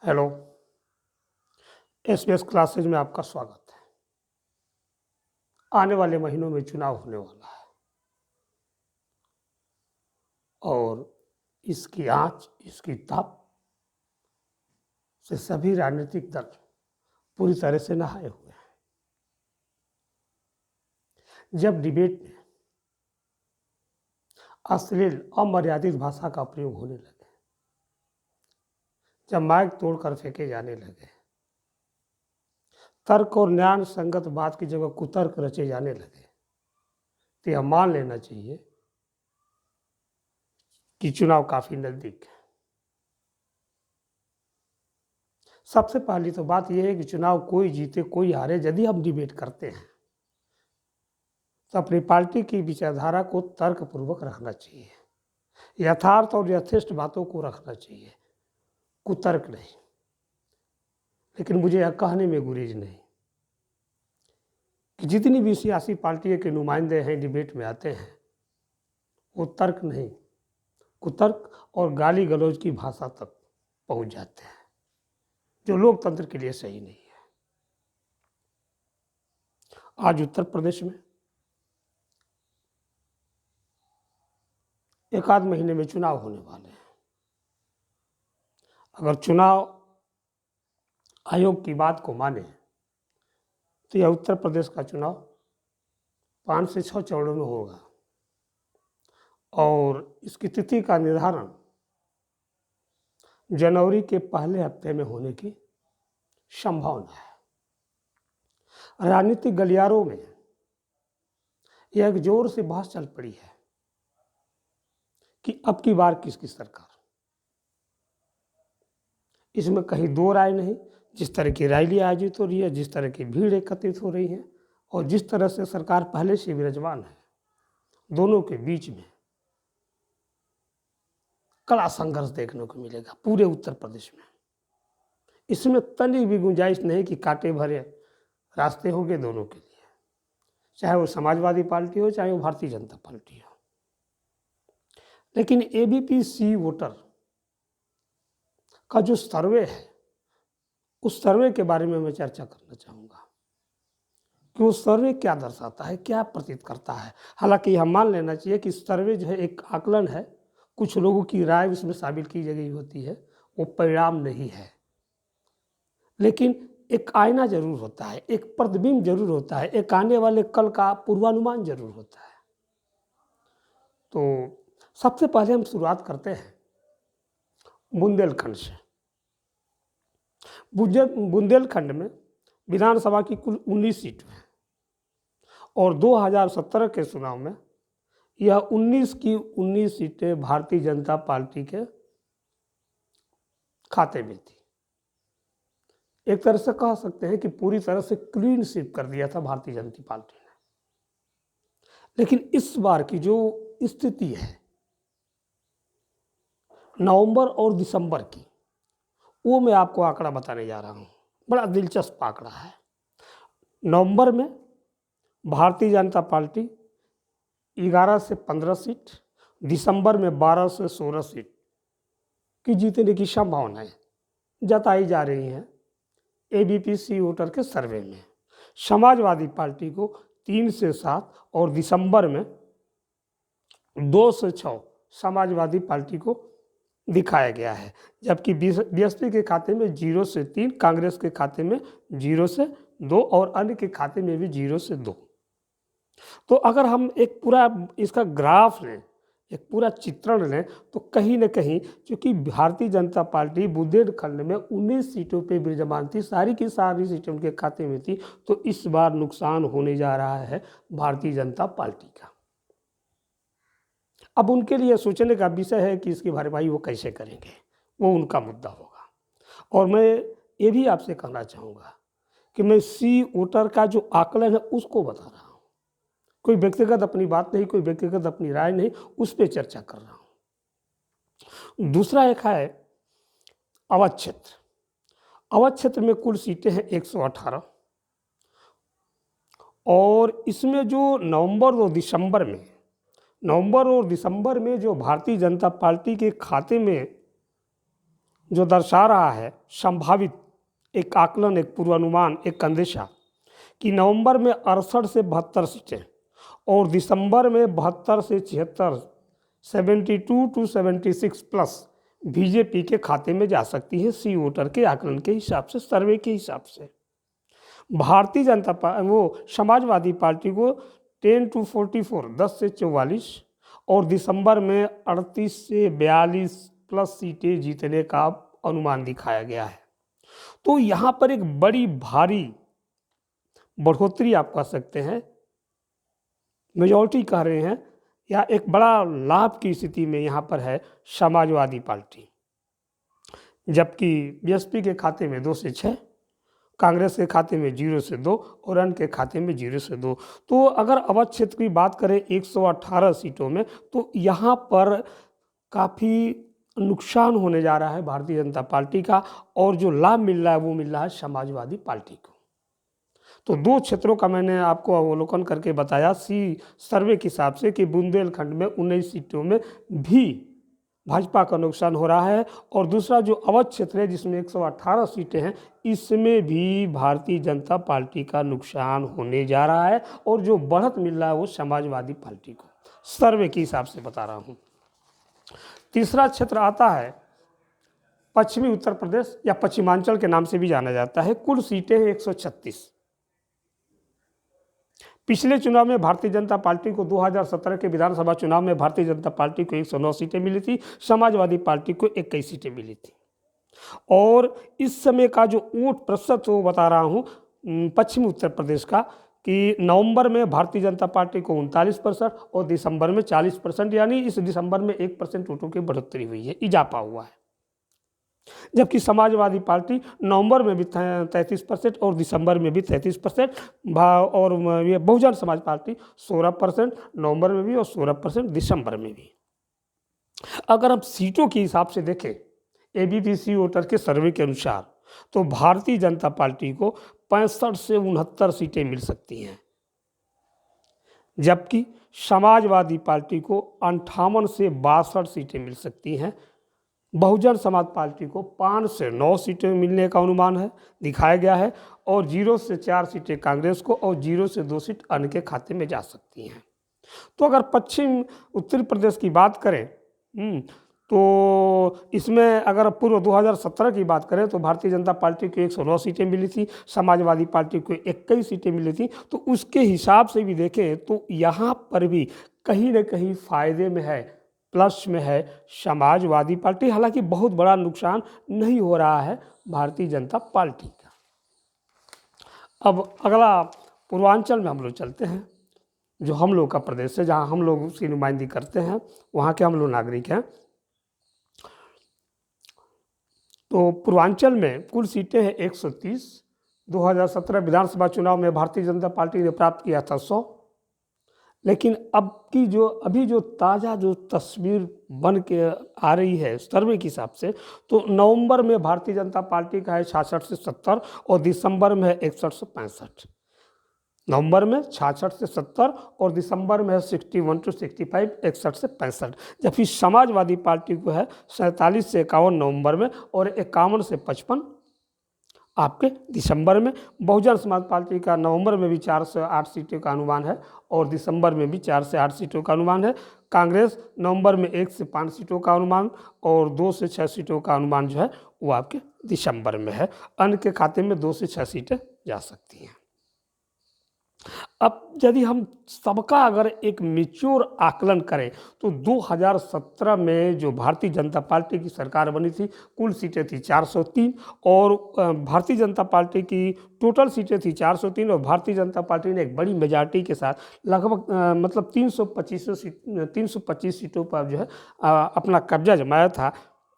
Hello. SBS classes में आपका स्वागत है। आने वाले महीनों में चुनाव होने वाला है और इसकी आंच, इसकी ताप से सभी राजनीतिक दल पूरी तरह से नहाए हुए हैं। जब डिबेट में अश्लील अमर्यादित भाषा का प्रयोग होने लगे, जब माइक तोड़कर फेंके जाने लगे, तर्क और न्याय संगत बात की जगह कुतर्क रचे जाने लगे, तो यह मान लेना चाहिए कि चुनाव काफी नजदीक है। सबसे पहली तो बात यह है कि चुनाव कोई जीते कोई हारे, यदि हम डिबेट करते हैं तो अपनी पार्टी की विचारधारा को तर्कपूर्वक रखना चाहिए, यथार्थ और यथेष्ट बातों को रखना चाहिए, कुतर्क नहीं। लेकिन मुझे यह कहने में गुरेज नहीं कि जितनी भी सियासी पार्टियों के नुमाइंदे हैं डिबेट में आते हैं, वो तर्क नहीं, कुतर्क और गाली गलौज की भाषा तक पहुंच जाते हैं, जो लोकतंत्र के लिए सही नहीं है। आज उत्तर प्रदेश में एक आध महीने में चुनाव होने वाले हैं। अगर चुनाव आयोग की बात को माने तो यह उत्तर प्रदेश का चुनाव 5 से 6 चरणों में होगा और इसकी तिथि का निर्धारण जनवरी के पहले हफ्ते में होने की संभावना है। राजनीतिक गलियारों में यह एक जोर से बहस चल पड़ी है कि अब की बार किसकी सरकार। इसमें कहीं दो राय नहीं। जिस तरह की रैली आयोजित हो रही है, जिस तरह की भीड़ एकत्रित हो रही है और जिस तरह से सरकार पहले से विराजमान है, दोनों के बीच में कड़ा संघर्ष देखने को मिलेगा पूरे उत्तर प्रदेश में। इसमें तनिक भी गुंजाइश नहीं कि कांटे भरे रास्ते होंगे दोनों के लिए, चाहे वो समाजवादी पार्टी हो, चाहे वो भारतीय जनता पार्टी हो। लेकिन एबीपी-सी वोटर का जो सर्वे है, उस सर्वे के बारे में मैं चर्चा करना चाहूँगा कि वो सर्वे क्या दर्शाता है, क्या प्रतीत करता है। हालांकि हम मान लेना चाहिए कि सर्वे जो है एक आकलन है, कुछ लोगों की राय उसमें शामिल की गई होती है, वो परिणाम नहीं है। लेकिन एक आईना जरूर होता है, एक प्रतिबिंब जरूर होता है, एक आने वाले कल का पूर्वानुमान जरूर होता है। तो सबसे पहले हम शुरुआत करते हैं बुंदेलखंड से। बुंदेलखंड में विधानसभा की कुल 19 सीटें हैं और 2017 के चुनाव में यह 19 की 19 सीटें भारतीय जनता पार्टी के खाते में थी। एक तरह से कह सकते हैं कि पूरी तरह से क्लीन स्वीप कर दिया था भारतीय जनता पार्टी ने। लेकिन इस बार की जो स्थिति है नवंबर और दिसंबर की, वो मैं आपको आंकड़ा बताने जा रहा हूँ। बड़ा दिलचस्प आंकड़ा है। नवंबर में भारतीय जनता पार्टी 11 से 15 सीट, दिसंबर में 12 से 16 सीट की जीतने की संभावनाएं जताई जा रही हैं एबीपी-सी वोटर के सर्वे में। समाजवादी पार्टी को 3 से 7 और दिसंबर में 2 से 6 समाजवादी पार्टी को दिखाया गया है, जबकि बीएसपी के खाते में 0 से 3, कांग्रेस के खाते में 0 से 2 और अन्य के खाते में भी 0 से 2। तो अगर हम एक पूरा इसका ग्राफ लें, एक पूरा चित्रण लें, तो कहीं न कहीं चूँकि भारतीय जनता पार्टी बुंदेलखंड में 19 सीटों पे विराजमान थी, सारी की सारी सीटें उनके खाते में थी, तो इस बार नुकसान होने जा रहा है भारतीय जनता पार्टी का। अब उनके लिए सोचने का विषय है कि इसकी भरपाई वो कैसे करेंगे, वो उनका मुद्दा होगा। और मैं ये भी आपसे कहना चाहूँगा कि मैं सी वोटर का जो आकलन है उसको बता रहा हूँ, कोई व्यक्तिगत अपनी बात नहीं, कोई व्यक्तिगत अपनी राय नहीं, उस पर चर्चा कर रहा हूँ। दूसरा एक है अवध क्षेत्र। अवध क्षेत्र में कुल सीटें हैं 118 और इसमें जो नवंबर और दिसंबर में जो भारतीय जनता पार्टी के खाते में जो दर्शा रहा है संभावित एक आकलन, एक पूर्वानुमान, एक अंदेशा कि नवंबर में 68 से 72 सीटें और दिसंबर में 72 से 76, 72 टू 76 प्लस बीजेपी के खाते में जा सकती है, सी वोटर के आकलन के हिसाब से, सर्वे के हिसाब से। भारतीय जनता पार्टी, वो समाजवादी पार्टी को 10 टू 44, 10 से 44 और दिसंबर में 38 से 42 प्लस सीटें जीतने का अनुमान दिखाया गया है। तो यहाँ पर एक बड़ी भारी बढ़ोतरी आप कह सकते हैं, मेजॉरिटी कह रहे हैं, या एक बड़ा लाभ की स्थिति में यहाँ पर है समाजवादी पार्टी। जबकि बीएसपी के खाते में 2 से 6, कांग्रेस के खाते में 0 से 2 और अन्य के खाते में 0 से 2। तो अगर अवध क्षेत्र की बात करें 118 सीटों में, तो यहाँ पर काफ़ी नुकसान होने जा रहा है भारतीय जनता पार्टी का, और जो लाभ मिल रहा है वो मिल रहा है समाजवादी पार्टी को। तो 2 क्षेत्रों का मैंने आपको अवलोकन करके बताया सी सर्वे के हिसाब से कि बुंदेलखंड में 19 सीटों में भी भाजपा का नुकसान हो रहा है, और दूसरा जो अवध क्षेत्र है जिसमें 118 सीटें हैं, इसमें भी भारतीय जनता पार्टी का नुकसान होने जा रहा है, और जो बढ़त मिल रहा है वो समाजवादी पार्टी को, सर्वे के हिसाब से बता रहा हूँ। तीसरा क्षेत्र आता है पश्चिमी उत्तर प्रदेश या पश्चिमांचल के नाम से भी जाना जाता है। कुल सीटें हैं 136। पिछले चुनाव में भारतीय जनता पार्टी को 2017 के विधानसभा चुनाव में भारतीय जनता पार्टी को 109 सीटें मिली थी, समाजवादी पार्टी को 21 सीटें मिली थी। और इस समय का जो वोट प्रतिशत वो बता रहा हूँ पश्चिमी उत्तर प्रदेश का, कि नवंबर में भारतीय जनता पार्टी को 39% और दिसंबर में 40%, यानी इस दिसंबर में 1% वोटों की बढ़ोतरी हुई है, इजाफा हुआ है। जबकि समाजवादी पार्टी नवंबर में भी 33% और दिसंबर में भी 33%, और ये बहुजन समाज पार्टी 16% नवंबर में भी और 16% दिसंबर में भी। अगर हम सीटों के हिसाब से देखें एबीपी वोटर के सर्वे के अनुसार, तो भारतीय जनता पार्टी को 65 से 69 सीटें मिल सकती हैं, जबकि समाजवादी पार्टी को 58 से 62 सीटें मिल सकती हैं। बहुजन समाज पार्टी को 5 से 9 सीटें मिलने का अनुमान है, दिखाया गया है, और 0 से 4 सीटें कांग्रेस को और 0 से 2 सीट अन्य के खाते में जा सकती हैं। तो अगर पश्चिम उत्तर प्रदेश की बात करें तो इसमें अगर पूर्व 2017 की बात करें तो भारतीय जनता पार्टी को 109 सीटें मिली थी, समाजवादी पार्टी को 21 सीटें मिली थी। तो उसके हिसाब से भी देखें तो यहाँ पर भी कहीं न कहीं फायदे में है, प्लस में है समाजवादी पार्टी। हालांकि बहुत बड़ा नुकसान नहीं हो रहा है भारतीय जनता पार्टी का। अब अगला पूर्वांचल में हम लोग चलते हैं, जो हम लोग का प्रदेश है, जहां हम लोग उसकी नुमाइंदगी करते हैं, वहां के हम लोग नागरिक हैं। तो पूर्वांचल में कुल सीटें हैं 130। 2017 विधानसभा चुनाव में भारतीय जनता पार्टी ने प्राप्त किया था 100। लेकिन अब की जो अभी जो ताज़ा जो तस्वीर बन के आ रही है सर्वे के हिसाब से, तो नवंबर में भारतीय जनता पार्टी का है 66 से 70 और दिसंबर में है 61 से 65। नवंबर में 66 से 70 और दिसंबर में है 61 टू 65, 61 से 65। जबकि समाजवादी पार्टी को है 47 से 51 नवंबर में और 51 से 55 आपके दिसंबर में। बहुजन समाज पार्टी का नवंबर में भी 4 से 8 सीटों का अनुमान है और दिसंबर में भी 4 से 8 सीटों का अनुमान है। कांग्रेस नवंबर में 1 से 5 सीटों का अनुमान और 2 से 6 सीटों का अनुमान जो है वो आपके दिसंबर में है। अन्य के खाते में 2 से 6 सीटें जा सकती हैं। अब यदि हम सबका अगर एक मेच्योर आकलन करें तो 2017 में जो भारतीय जनता पार्टी की सरकार बनी थी, कुल सीटें थी 403 और भारतीय जनता पार्टी की टोटल सीटें थी 403 और भारतीय जनता पार्टी ने एक बड़ी मेजॉरिटी के साथ लगभग मतलब 325 सीटों पर जो है अपना कब्जा जमाया था।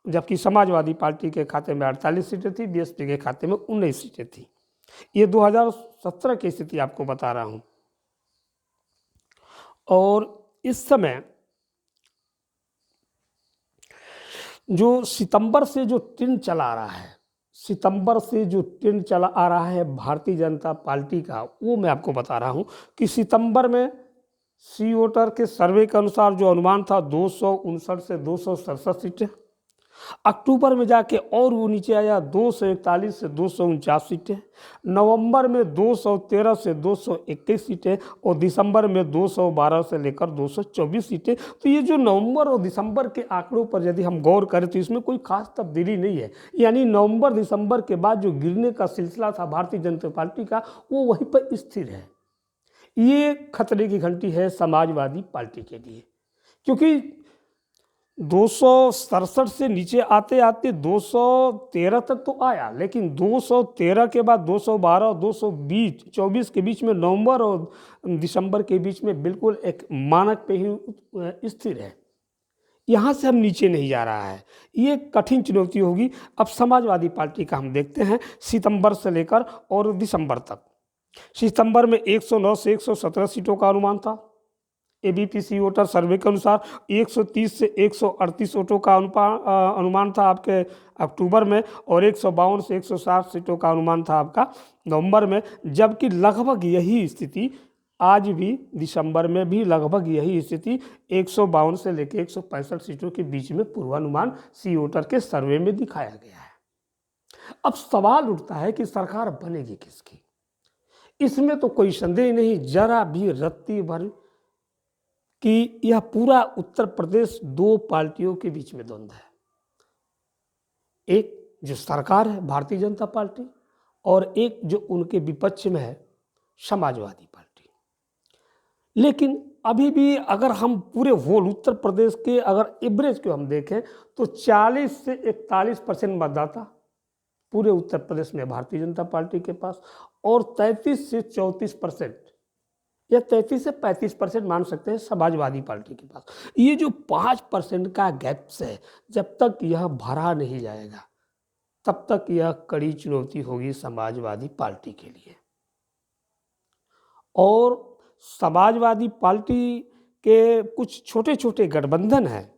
जबकि समाजवादी पार्टी के खाते में 48 सीटें थी, बीएसपी के खाते में 19 सीटें थी। ये 2017 की स्थिति आपको बता रहा हूं। और इस समय जो सितंबर से जो ट्रेंड चला आ रहा है, सितंबर से जो ट्रेंड चला आ रहा है भारतीय जनता पार्टी का, वो मैं आपको बता रहा हूं कि सितंबर में सी वोटर के सर्वे के अनुसार जो अनुमान था 259 से 267 सीटें अक्टूबर में जाके और वो नीचे आया 241 से 249 सीटें, नवंबर में 213 से 221 सीटें और दिसंबर में 212 से लेकर 224 सीटें। तो ये जो नवंबर और दिसंबर के आंकड़ों पर यदि हम गौर करें तो इसमें कोई खास तब्दीली नहीं है, यानी नवंबर दिसंबर के बाद जो गिरने का सिलसिला था भारतीय जनता पार्टी का वो वहीं पर स्थिर है। ये खतरे की घंटी है समाजवादी पार्टी के लिए, क्योंकि 267 से नीचे आते आते 213 तक तो आया, लेकिन 213 के बाद 212 और 224 के बीच में नवंबर और दिसंबर के बीच में बिल्कुल एक मानक पे ही स्थिर है। यहाँ से हम नीचे नहीं जा रहा है, ये कठिन चुनौती होगी। अब समाजवादी पार्टी का हम देखते हैं सितंबर से लेकर और दिसंबर तक। सितंबर में 109 से 117 सीटों का अनुमान था। एबीपीसी वोटर सर्वे के अनुसार 130 से 138 वोटों का अनुमान था आपके अक्टूबर में, और 152 से 160 सीटों का अनुमान था आपका नवंबर में, जबकि लगभग यही स्थिति आज भी दिसंबर में भी लगभग यही स्थिति 152 से लेकर 165 सीटों के बीच में पूर्वानुमान सी वोटर के सर्वे में दिखाया गया है। अब सवाल उठता है कि सरकार बनेगी किसकी? इसमें तो कोई संदेह नहीं, जरा भी रत्ती भर कि यह पूरा उत्तर प्रदेश दो पार्टियों के बीच में द्वंद्व है। एक जो सरकार है भारतीय जनता पार्टी, और एक जो उनके विपक्ष में है समाजवादी पार्टी। लेकिन अभी भी अगर हम पूरे होल उत्तर प्रदेश के अगर एवरेज को हम देखें तो 40 से 41% मतदाता पूरे उत्तर प्रदेश में भारतीय जनता पार्टी के पास, और 33 से 34% या 33 से 35% मान सकते हैं समाजवादी पार्टी के पास। ये जो 5% का गैप्स है, जब तक यह भरा नहीं जाएगा तब तक यह कड़ी चुनौती होगी समाजवादी पार्टी के लिए। और समाजवादी पार्टी के कुछ छोटे छोटे गठबंधन हैं,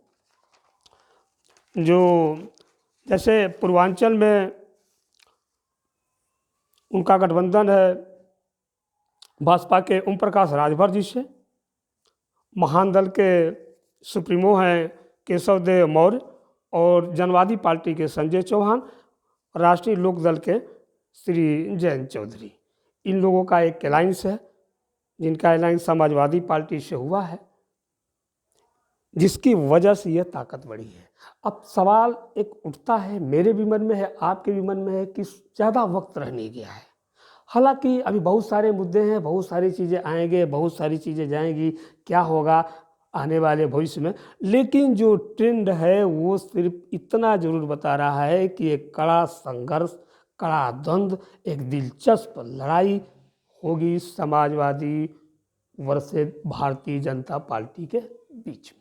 जो जैसे पूर्वांचल में उनका गठबंधन है भाजपा के ओम प्रकाश राजभर जी से, महान दल के सुप्रीमो हैं केशव देव मौर्य, और जनवादी पार्टी के संजय चौहान, राष्ट्रीय लोक दल के श्री जयंत चौधरी। इन लोगों का एक अलायंस है, जिनका अलायंस समाजवादी पार्टी से हुआ है, जिसकी वजह से यह ताकत बढ़ी है। अब सवाल एक उठता है, मेरे भी मन में है, आपके भी मन में है कि ज़्यादा वक्त रह नहीं गया है। हालांकि अभी बहुत सारे मुद्दे हैं, बहुत सारी चीज़ें आएंगे, बहुत सारी चीज़ें जाएंगी, क्या होगा आने वाले भविष्य में, लेकिन जो ट्रेंड है वो सिर्फ इतना जरूर बता रहा है कि एक कड़ा संघर्ष, कड़ा द्वंद्व, एक दिलचस्प लड़ाई होगी समाजवादी वर्सेस भारतीय जनता पार्टी के बीच में।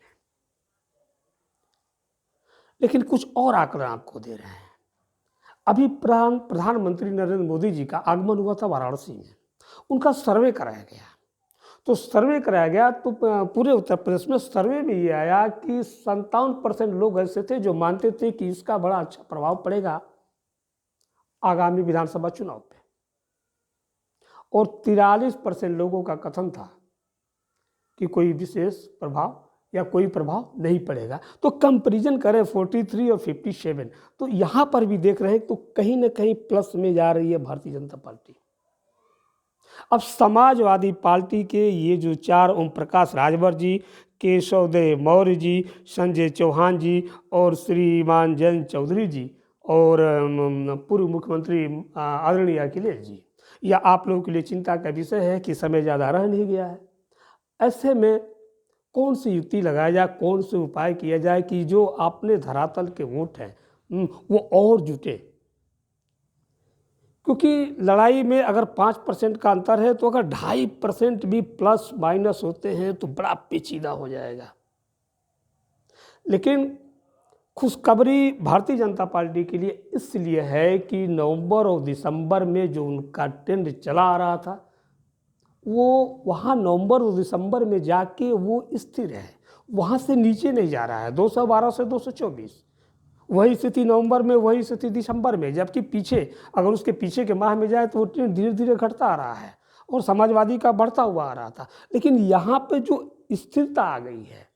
लेकिन कुछ और आंकड़े आपको दे रहे हैं। अभी प्रधानमंत्री नरेंद्र मोदी जी का आगमन हुआ था वाराणसी में, उनका सर्वे कराया गया। तो सर्वे कराया गया तो पूरे उत्तर प्रदेश में सर्वे में ये आया कि 57% लोग ऐसे थे जो मानते थे कि इसका बड़ा अच्छा प्रभाव पड़ेगा आगामी विधानसभा चुनाव पे, और 43% लोगों का कथन था कि कोई विशेष प्रभाव या कोई प्रभाव नहीं पड़ेगा। तो कंपैरिजन करें 43 और 57, तो यहाँ पर भी देख रहे हैं तो कहीं ना कहीं प्लस में जा रही है भारतीय जनता पार्टी। अब समाजवादी पार्टी के ये जो चार ओम प्रकाश राजभर जी, केशव देव मौर्य जी, संजय चौहान जी और श्रीमान जयंत चौधरी जी और पूर्व मुख्यमंत्री आदरणीय अखिलेश जी, यह आप लोगों के लिए चिंता का विषय है कि समय ज़्यादा रह नहीं गया है। ऐसे में कौन सी युक्ति लगाया जाए, कौन से उपाय किया जाए कि जो अपने धरातल के वोट हैं वो और जुटे, क्योंकि लड़ाई में अगर 5% का अंतर है तो अगर 2.5% भी प्लस माइनस होते हैं तो बड़ा पेचीदा हो जाएगा। लेकिन खुशखबरी भारतीय जनता पार्टी के लिए इसलिए है कि नवंबर और दिसंबर में जो उनका ट्रेंड चला आ रहा था वो वहाँ नवंबर और दिसंबर में जाके वो स्थिर है, वहाँ से नीचे नहीं जा रहा है। 212 से 224 वही स्थिति नवंबर में, वही स्थिति दिसंबर में, जबकि पीछे अगर उसके पीछे के माह में जाए तो वो ट्रेंड धीरे धीरे घटता आ रहा है और समाजवादी का बढ़ता हुआ आ रहा था। लेकिन यहाँ पे जो स्थिरता आ गई है,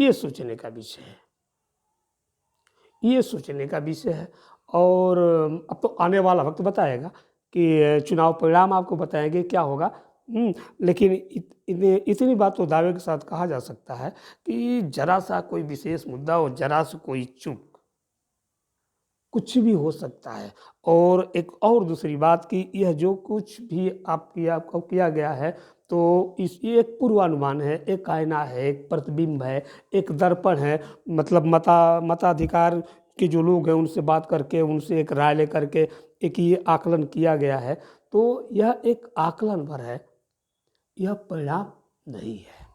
ये सोचने का विषय है, ये सोचने का विषय है। और अब तो आने वाला वक्त बताएगा कि चुनाव परिणाम आपको बताएंगे क्या होगा। लेकिन इतनी बात तो दावे के साथ कहा जा सकता है कि जरा सा कोई विशेष मुद्दा और जरा सा कोई चूक कुछ भी हो सकता है। और एक और दूसरी बात कि यह जो कुछ भी आपको किया गया है, तो ये एक पूर्वानुमान है, एक आईना है, एक प्रतिबिंब है, एक दर्पण है। मतलब मताधिकार के जो लोग हैं उनसे बात करके, उनसे एक राय लेकर के एक ये आकलन किया गया है। तो यह एक आकलन भर है, यह परिणाम नहीं है।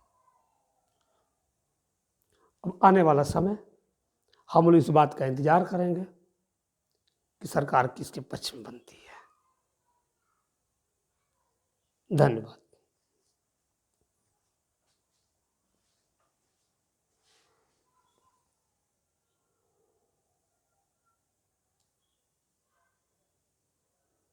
अब आने वाला समय हम लोग इस बात का इंतजार करेंगे कि सरकार किसके पक्ष में बनती है। धन्यवाद।